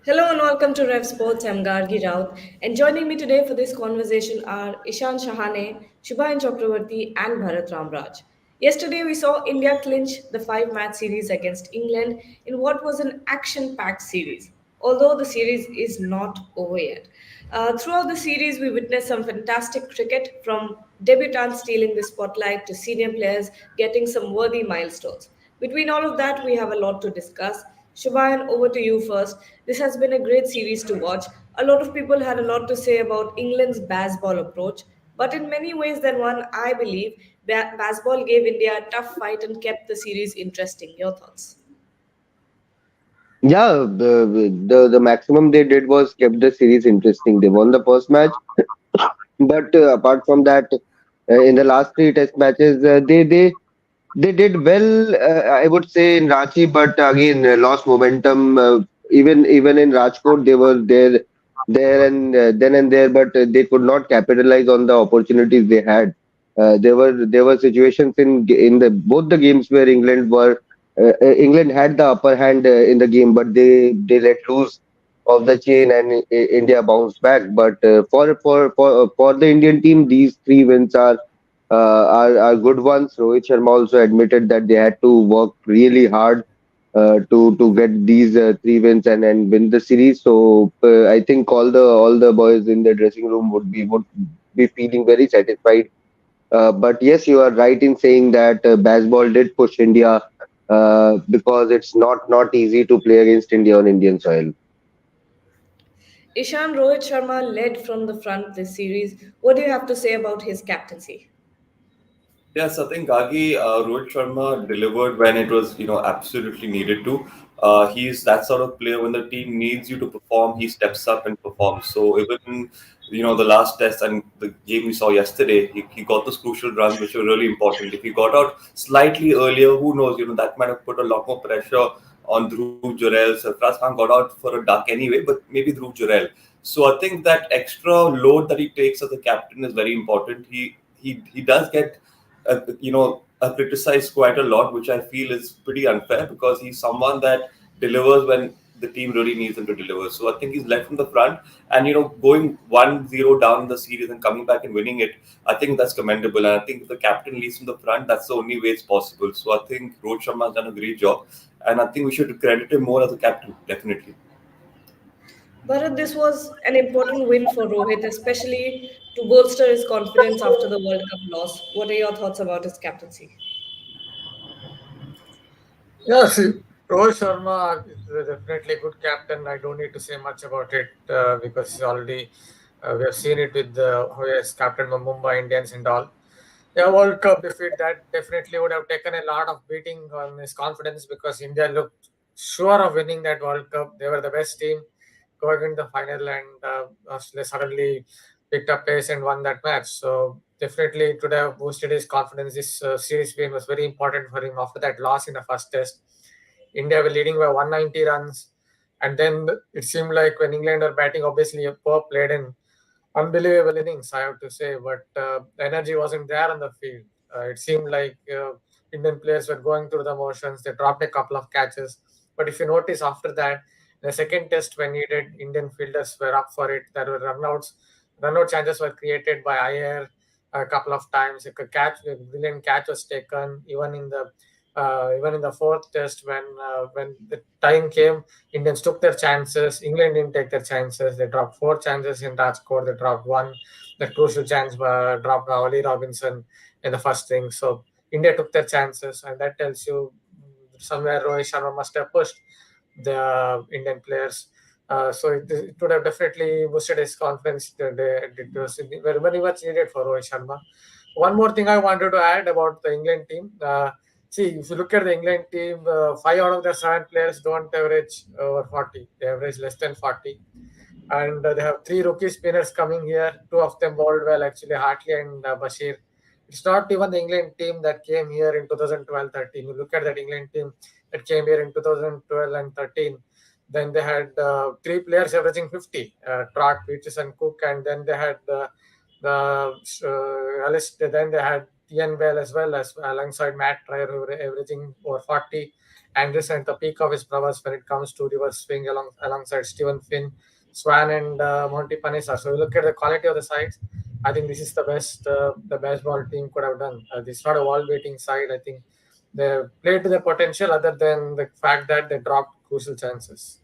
Hello and welcome to RevSportz. I'm Gargi Raut, and joining me today for this conversation are Ishan Shahane, Shubhayan Chakravarti, and Bharat Ramraj. Yesterday, we saw India clinch the five-match series against England in what was an action-packed series. Although the series is not over yet. Throughout the series, we witnessed some fantastic cricket, from debutants stealing the spotlight to senior players getting some worthy milestones. Between all of that, we have a lot to discuss. Shubhayan, over to you first. This has been a great series to watch. A lot of people had a lot to say about England's baseball approach, but in many ways than one, I believe that baseball gave India a tough fight and kept the series interesting. Your thoughts? Yeah, the maximum they did was kept the series interesting. They won the first match, but apart from that, in the last three test matches, they did well. I would say in Ranchi, but again lost momentum. Even in Rajkot, they were there and then and there, but they could not capitalize on the opportunities they had. There were situations in the both the games where England had the upper hand in the game, but they let loose of the chain and India bounced back. But for the Indian team, these three wins are good ones. Rohit Sharma also admitted that they had to work really hard to get these three wins and win the series. So I think all the boys in the dressing room would be feeling very satisfied. But yes, you are right in saying that baseball did push India because it's not easy to play against India on Indian soil. Ishan, Rohit Sharma led from the front this series. What do you have to say about his captaincy? Yes, I think Gagi, Rohit Sharma delivered when it was, absolutely needed to. He's that sort of player when the team needs you to perform, he steps up and performs. So even, the last test and the game we saw yesterday, he got those crucial runs which were really important. If he got out slightly earlier, who knows, that might have put a lot more pressure on Dhruv Jurel. Sarfraz Khan got out for a duck anyway, but maybe Dhruv Jurel. So I think that extra load that he takes as a captain is very important. He does get criticized quite a lot, which I feel is pretty unfair because he's someone that delivers when the team really needs him to deliver. So I think he's led from the front and, going 1-0 down in the series and coming back and winning it, I think that's commendable. And I think if the captain leads from the front, that's the only way it's possible. So I think Rohit Sharma has done a great job. And I think we should credit him more as a captain, definitely. Bharat, this was an important win for Rohit, especially to bolster his confidence after the World Cup loss. What are your thoughts about his captaincy? Yeah, see, Rohit Sharma is definitely a good captain. I don't need to say much about it because he's already we have seen it with how he has captained the Mumbai Indians and all. Yeah, World Cup defeat that definitely would have taken a lot of beating on his confidence because India looked sure of winning that World Cup. They were the best team going into the final and they suddenly picked up pace and won that match. So definitely it would have boosted his confidence. This series win was very important for him after that loss in the first test. India were leading by 190 runs. And then it seemed like when England were batting, obviously Pope played in unbelievable innings, I have to say, but the energy wasn't there on the field. It seemed like Indian players were going through the motions. They dropped a couple of catches. But if you notice after that, the second test when needed, Indian fielders were up for it. There were runouts. Runout chances were created by Iyer a couple of times. A brilliant catch was taken even in the fourth test when the time came. Indians took their chances. England didn't take their chances. They dropped four chances in Rajkot. They dropped one. The crucial chance dropped by Oli Robinson in the first thing. So India took their chances, and that tells you somewhere Rohit Sharma must have pushed the Indian players. So it would have definitely boosted his confidence. It was very much needed for Rohit Sharma. One more thing I wanted to add about the England team. See, if you look at the England team, five out of the seven players don't average over 40. They average less than 40. And they have three rookie spinners coming here. Two of them bowled well, actually, Hartley and Bashir. It's not even the England team that came here in 2012-13. You look at that England team that came here in 2012 and 13. Then they had three players averaging 50, Trott, Peaches, and Cook. And then they had then they had Ian Bell as well as alongside Matt Trier, who were averaging over 40. and this at the peak of his prowess when it comes to reverse swing alongside Stephen Finn, Swan, and Monty Panisa. So you look at the quality of the sides. I think this is the best ball team could have done. This is not a wall waiting side. I think they played to their potential, other than the fact that they dropped crucial chances.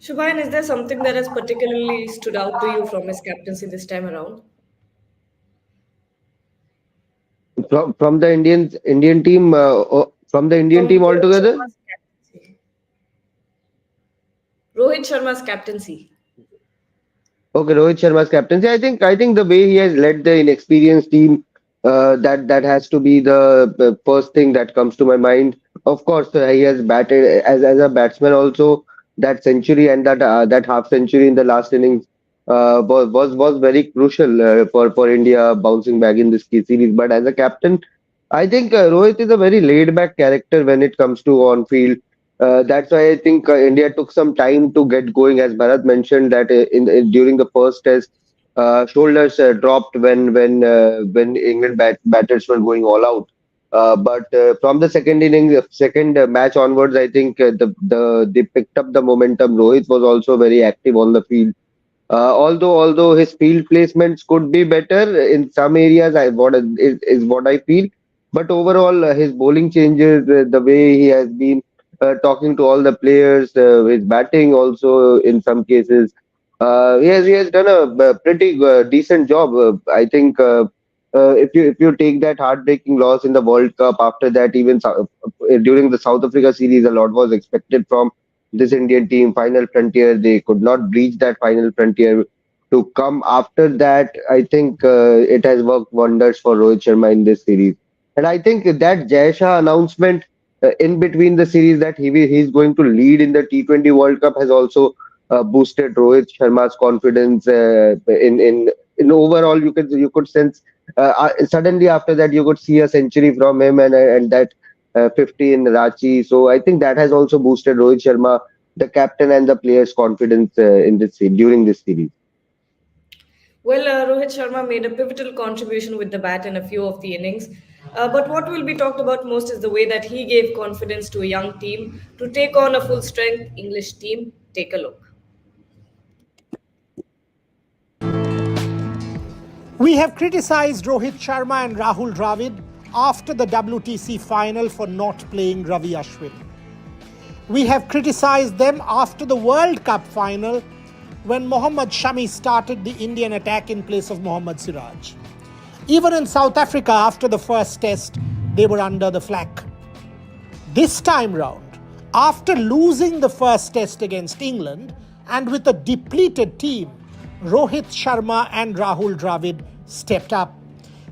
Shubhayan, is there something that has particularly stood out to you from his captaincy this time around? From the Indian team, from the Indian From team altogether. Rohit Sharma's captaincy. Okay, Rohit Sharma's captaincy. I think the way he has led the inexperienced team, that has to be the first thing that comes to my mind. Of course, he has batted as a batsman also. That century and that half century in the last innings was very crucial for India bouncing back in this key series. But as a captain, I think Rohit is a very laid back character when it comes to on field. That's why I think India took some time to get going. As Bharat mentioned, that during the first test, shoulders dropped when England batters were going all out. But from the second inning, second match onwards, I think they picked up the momentum. Rohit was also very active on the field. Although his field placements could be better in some areas, is what I feel. But overall, his bowling changes, the way he has been talking to all the players, his batting also in some cases, he has done a pretty decent job. I think if you take that heartbreaking loss in the World Cup, after that even during the South Africa series, a lot was expected from this Indian team. Final frontier, they could not breach that final frontier. To come after that, I think it has worked wonders for Rohit Sharma in this series. And I think that Jai Shah announcement in between the series that he's going to lead in the T20 World Cup has also boosted Rohit Sharma's confidence. In overall, you could sense suddenly after that you could see a century from him, and that 50 in Ranchi. So I think that has also boosted Rohit Sharma, the captain, and the players' confidence during this series. Well, Rohit Sharma made a pivotal contribution with the bat in a few of the innings. But what will be talked about most is the way that he gave confidence to a young team to take on a full strength English team. Take a look. We have criticized Rohit Sharma and Rahul Dravid after the WTC final for not playing Ravi Ashwin. We have criticized them after the World Cup final when Mohammad Shami started the Indian attack in place of Mohammad Siraj. Even in South Africa after the first test, they were under the flak. This time round, after losing the first test against England and with a depleted team, Rohit Sharma and Rahul Dravid stepped up.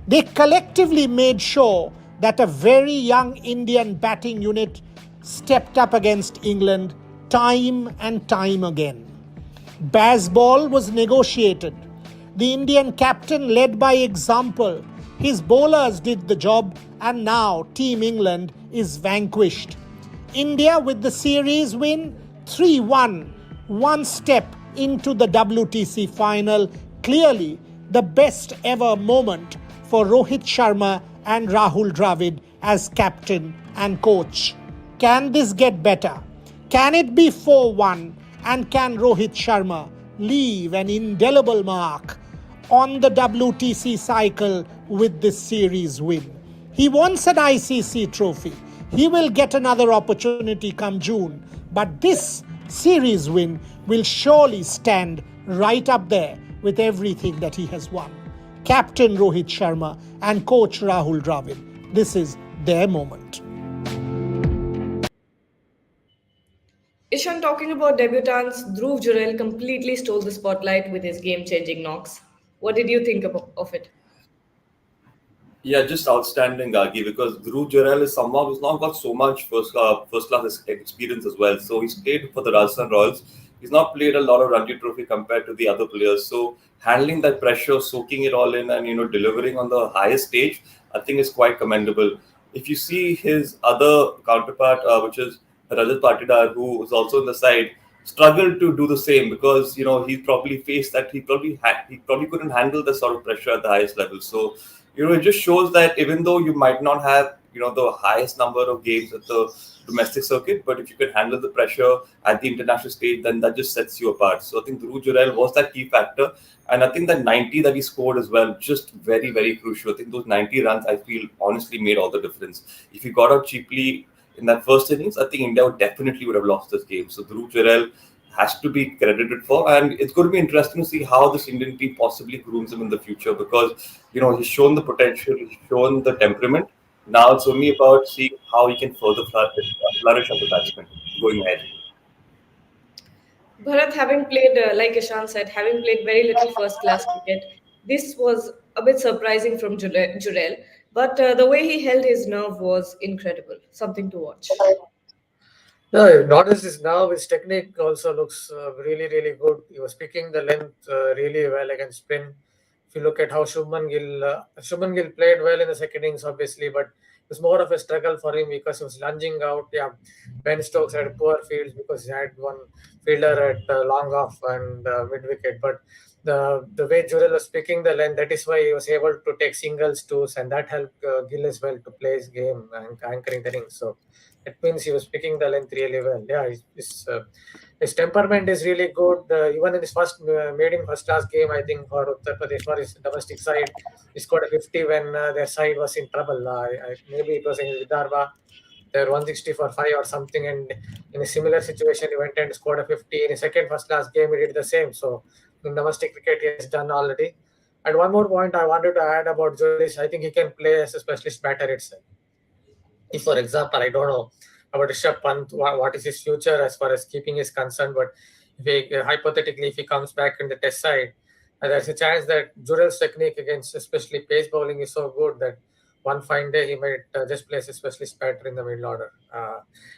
They collectively made sure that a very young Indian batting unit stepped up against England time and time again. Bazball was negotiated. The Indian captain led by example. His bowlers did the job, and now Team England is vanquished. India with the series win 3-1, one step into the WTC final. Clearly the best ever moment for Rohit Sharma and Rahul Dravid as captain and coach. Can this get better? Can it be 4-1? And can Rohit Sharma leave an indelible mark on the WTC cycle with this series win? He wants an ICC trophy. He will get another opportunity come June. But this series win will surely stand right up there with everything that he has won. Captain Rohit Sharma and coach Rahul Dravid, this is their moment. Ishan, talking about debutants, Dhruv Jurel completely stole the spotlight with his game-changing knocks. What did you think of it? Yeah, just outstanding, Gagi, because Dhruv Jurel is someone who's not got so much first class experience as well. So he's played for the Rajasthan Royals. He's not played a lot of Ranji Trophy compared to the other players. So handling that pressure, soaking it all in, and delivering on the highest stage, I think is quite commendable. If you see his other counterpart, which is Rajat Patidar, who is also on the side, struggled to do the same because he probably faced that he probably couldn't handle the sort of pressure at the highest level. So it just shows that even though you might not have the highest number of games at the domestic circuit, but if you can handle the pressure at the international stage, then that just sets you apart. So I think Dhruv Jurel was that key factor. And I think that 90 that he scored as well, just very, very crucial. I think those 90 runs, I feel, honestly made all the difference. If he got out cheaply in that first innings, I think India would have lost this game. So Dhruv Jurel has to be credited for, and it's going to be interesting to see how this Indian team possibly grooms him in the future, because he's shown the potential, he's shown the temperament. Now it's only about seeing how he can further flourish as a batsman going ahead. Bharat, having played, like Ishan said, having played very little first class cricket, this was a bit surprising from Jurel, but the way he held his nerve was incredible. Something to watch. No, not as this now. His technique also looks really, really good. He was picking the length really well against spin. If you look at how Shubman Gill played well in the second innings, obviously, but it was more of a struggle for him because he was lunging out. Yeah, Ben Stokes had poor fields because he had one fielder at long off and mid wicket. But the way Jurel was picking the length, that is why he was able to take singles, twos, and that helped Gill as well to play his game and anchoring the innings. So it means he was picking the length really well. Yeah, his temperament is really good. Even in his first maiden first class game, I think for Uttar Pradesh, for his domestic side, he scored a 50 when their side was in trouble. Maybe it was in Vidarbha. They were 160 for 5 or something, and in a similar situation, he went and scored a 50. In his second first class game, he did the same. So in domestic cricket, he has done already. And one more point I wanted to add about Joel is I think he can play as a specialist batter itself. If, for example, I don't know about Rishabh Pant, what is his future as far as keeping is concerned, but hypothetically, if he comes back in the test side, there's a chance that Jurel's technique against especially pace bowling is so good that one fine day he might just place a specialist batter in the middle order.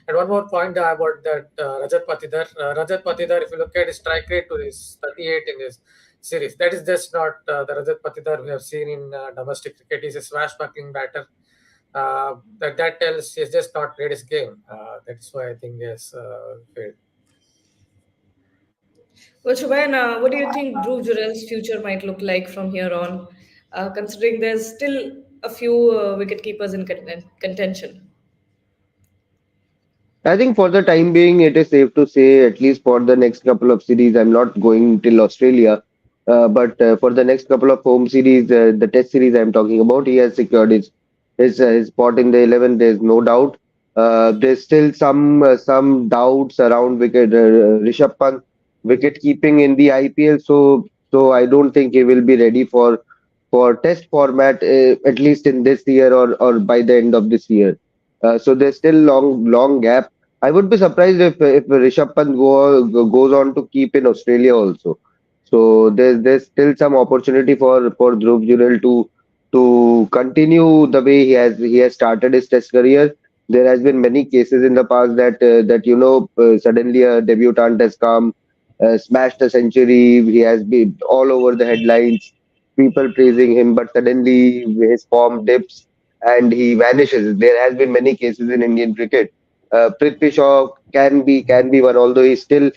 And one more point about that Rajat Patidar. Rajat Patidar, if you look at his strike rate to his 38 in this series, that is just not the Rajat Patidar we have seen in domestic cricket. He's a swashbuckling batter. That tells he's just not played his game. That is why I think he has failed. Well, Shubhayan, what do you think Dhruv Jurel's future might look like from here on, considering there's still a few wicket keepers in contention? I think for the time being, it is safe to say, at least for the next couple of series, I'm not going till Australia, but for the next couple of home series, the Test series I'm talking about, he has secured his spot in the 11. There's no doubt. There's still some doubts around Rishabh Pant wicket keeping in the IPL. So I don't think he will be ready for Test format, at least in this year or by the end of this year. So there's still long gap. I would be surprised if Rishabh Pant goes on to keep in Australia also. So there's still some opportunity for Dhruv Jurel to continue the way he has started his Test career. There has been many cases in the past that suddenly a debutant has come, smashed a century. He has been all over the headlines, people praising him, but suddenly his form dips and he vanishes. There has been many cases in Indian cricket. Prithvi Shaw can be one, although he's still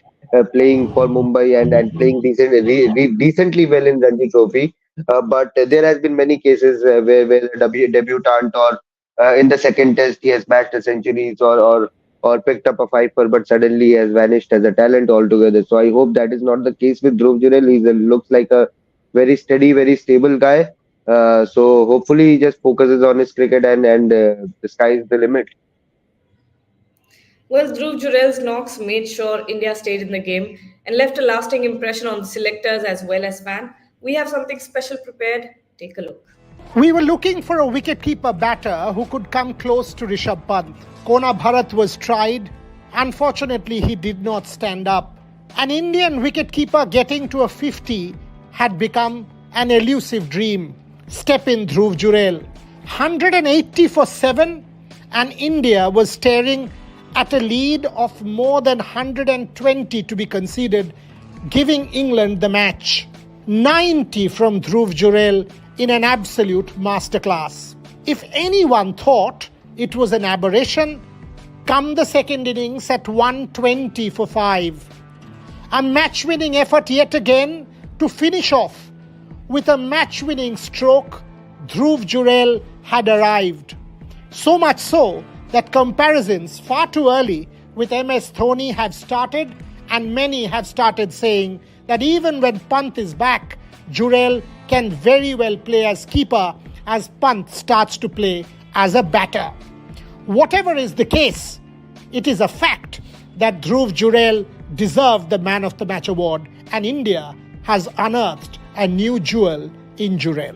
playing for Mumbai and playing decently well in Ranji Trophy. But there has been many cases where a debutant or in the second test he has smashed a centuries or picked up a fifer, but suddenly he has vanished as a talent altogether. So I hope that is not the case with Dhruv Jurel. He looks like a very steady, very stable guy. So hopefully he just focuses on his cricket and the sky is the limit. Well, Dhruv Jurel's knocks made sure India stayed in the game and left a lasting impression on the selectors as well as fans. We have something special prepared. Take a look. We were looking for a wicketkeeper batter who could come close to Rishabh Pant. Kona Bharat was tried. Unfortunately, he did not stand up. An Indian wicketkeeper getting to a 50 had become an elusive dream. Step in Dhruv Jurel. 180 for 7, and India was staring at a lead of more than 120 to be conceded, giving England the match. 90 from Dhruv Jurel in an absolute masterclass. If anyone thought it was an aberration, come the second innings at 120 for 5. A match-winning effort yet again to finish off. With a match-winning stroke, Dhruv Jurel had arrived. So much so that comparisons far too early with MS Dhoni have started, and many have started saying that even when Pant is back, Jurel can very well play as keeper as Pant starts to play as a batter. Whatever is the case, it is a fact that Dhruv Jurel deserved the Man of the Match award, and India has unearthed a new jewel in Jurel.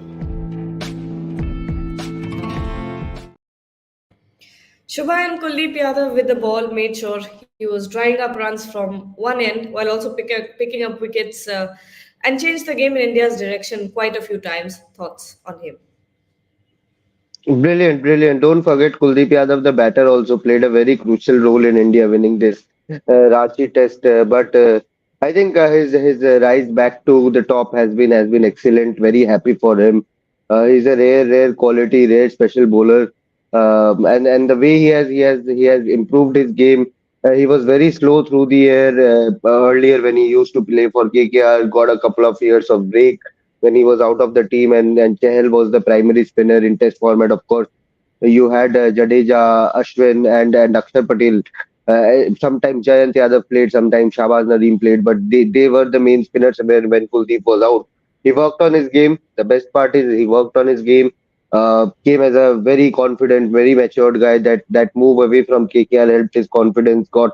Shubha and Kuldeep Yadav with the ball made sure he was drying up runs from one end while also picking up wickets and changed the game in India's direction quite a few times. Thoughts on him? Brilliant, brilliant. Don't forget Kuldeep Yadav, the batter, also played a very crucial role in India winning this Ranchi Test. But I think his rise back to the top has been excellent. Very happy for him. He's a rare quality, rare special bowler. And the way he has improved his game. He was very slow through the air earlier when he used to play for KKR. Got a couple of years of break when he was out of the team, and Chahal was the primary spinner in Test format. Of course, you had Jadeja, Ashwin, and Akshar Patel. Sometimes Jayant Yadav played, sometimes Shahbaz Nadeem played, but they were the main spinners when Kuldeep was out. He worked on his game. The best part is he worked on his game. Came as a very confident, very matured guy. That move away from KKR helped his confidence. Got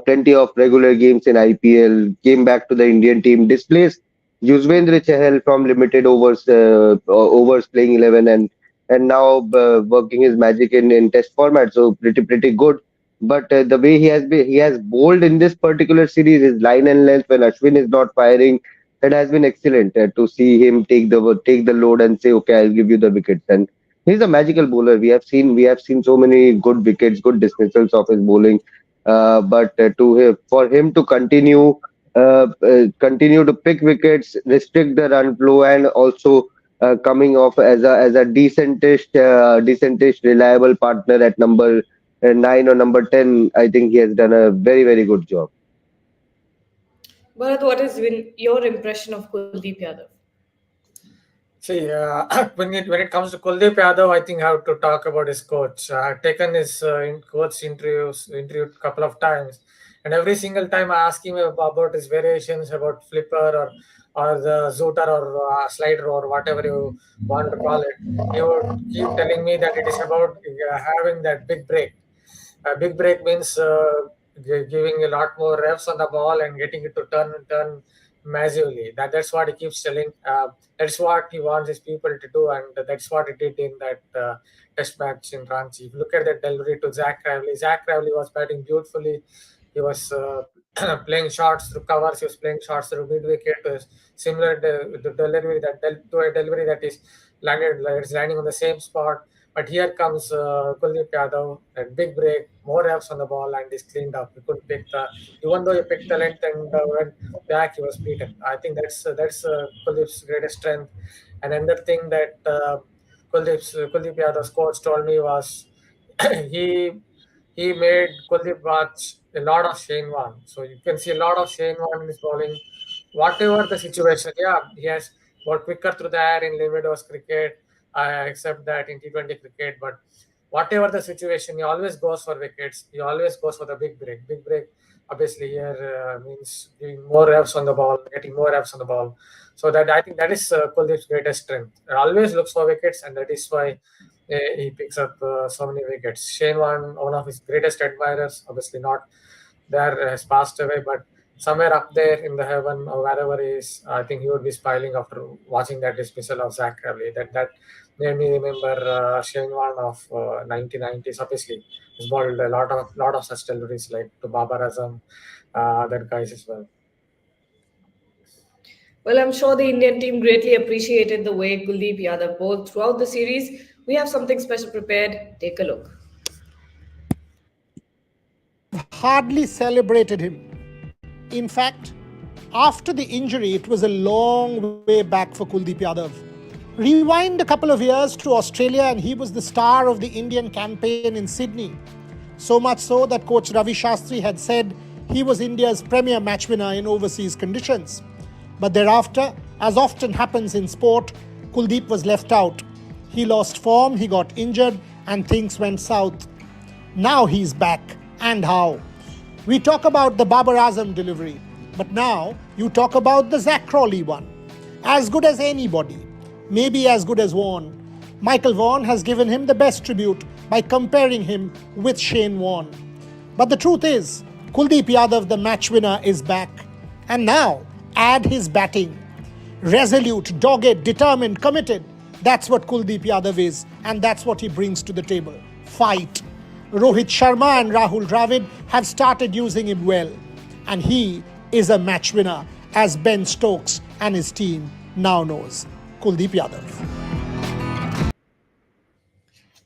plenty of regular games in IPL. Came back to the Indian team. Displaced Yuzvendra Chahal from limited overs playing 11, and now working his magic in Test format. So pretty good. But the way he has bowled in this particular series, his line and length when Ashwin is not firing, that has been excellent to see him take the load and say, okay, I'll give you the wickets. And he's a magical bowler. We have seen so many good wickets, good dismissals of his bowling. But for him to continue to pick wickets, restrict the run flow, and also coming off as a decentish, reliable partner at number 9 or number 10, I think he has done a very good job. Bharat, what has been your impression of Kuldeep Yadav? See, when it comes to Kuldeep Yadav, I think I have to talk about his coach. I've taken his coach interviewed a couple of times, and every single time I ask him about his variations, about flipper or the zooter or slider or whatever you want to call it, he would keep telling me that it is about having that big break. A big break means giving a lot more reps on the ball and getting it to turn massively. That's what he keeps telling. That's what he wants his people to do, and that's what he did in that test match in Ranchi. If you look at the delivery to Zach Ravely was batting beautifully. He was playing shots through covers. He was playing shots through mid wicket. Similar the delivery to a delivery that is landing on the same spot. But here comes Kuldeep Yadav, that big break, more reps on the ball, and is cleaned up. He couldn't pick even though he picked the length and went back, he was beaten. I think that's Kuldeep's greatest strength. And another thing that Kuldeep Yadav's coach told me was he he made Kuldeep watch a lot of Shane Warne. So you can see a lot of Shane Warne in his bowling. Whatever the situation, yeah, he has got quicker through the air in limited overs cricket. I accept that in T20 cricket, but whatever the situation, he always goes for wickets. He always goes for the big break. Big break, obviously, here means giving more reps on the ball, getting more reps on the ball. So that I think that is Kuldeep's greatest strength. He always looks for wickets, and that is why he picks up so many wickets. Shane Warne, one of his greatest admirers, obviously not there, has passed away, but somewhere up there in the heaven or wherever he is, I think he would be smiling after watching that dismissal of Zach Ravely. That made me remember Shane Warne of 1990s. Obviously, he's bowled a lot of such deliveries like to Babar Azam, that guys as well. Well, I'm sure the Indian team greatly appreciated the way Kuldeep Yadav bowled throughout the series. We have something special prepared. Take a look. Hardly celebrated him. In fact, after the injury, it was a long way back for Kuldeep Yadav. Rewind a couple of years to Australia and he was the star of the Indian campaign in Sydney. So much so that coach Ravi Shastri had said he was India's premier match winner in overseas conditions. But thereafter, as often happens in sport, Kuldeep was left out. He lost form, he got injured, and things went south. Now he's back, and how? We talk about the Babar Azam delivery, but now you talk about the Zach Crawley one. As good as anybody, maybe as good as Vaughan. Michael Vaughan has given him the best tribute by comparing him with Shane Warne. But the truth is, Kuldeep Yadav, the match winner, is back. And now, add his batting. Resolute, dogged, determined, committed. That's what Kuldeep Yadav is, and that's what he brings to the table. Fight. Rohit Sharma and Rahul Dravid have started using him well. And he is a match winner, as Ben Stokes and his team now knows. Kuldeep Yadav.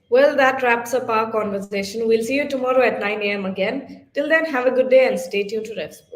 Well, that wraps up our conversation. We'll see you tomorrow at 9 a.m. again. Till then, have a good day and stay tuned to RevSportz.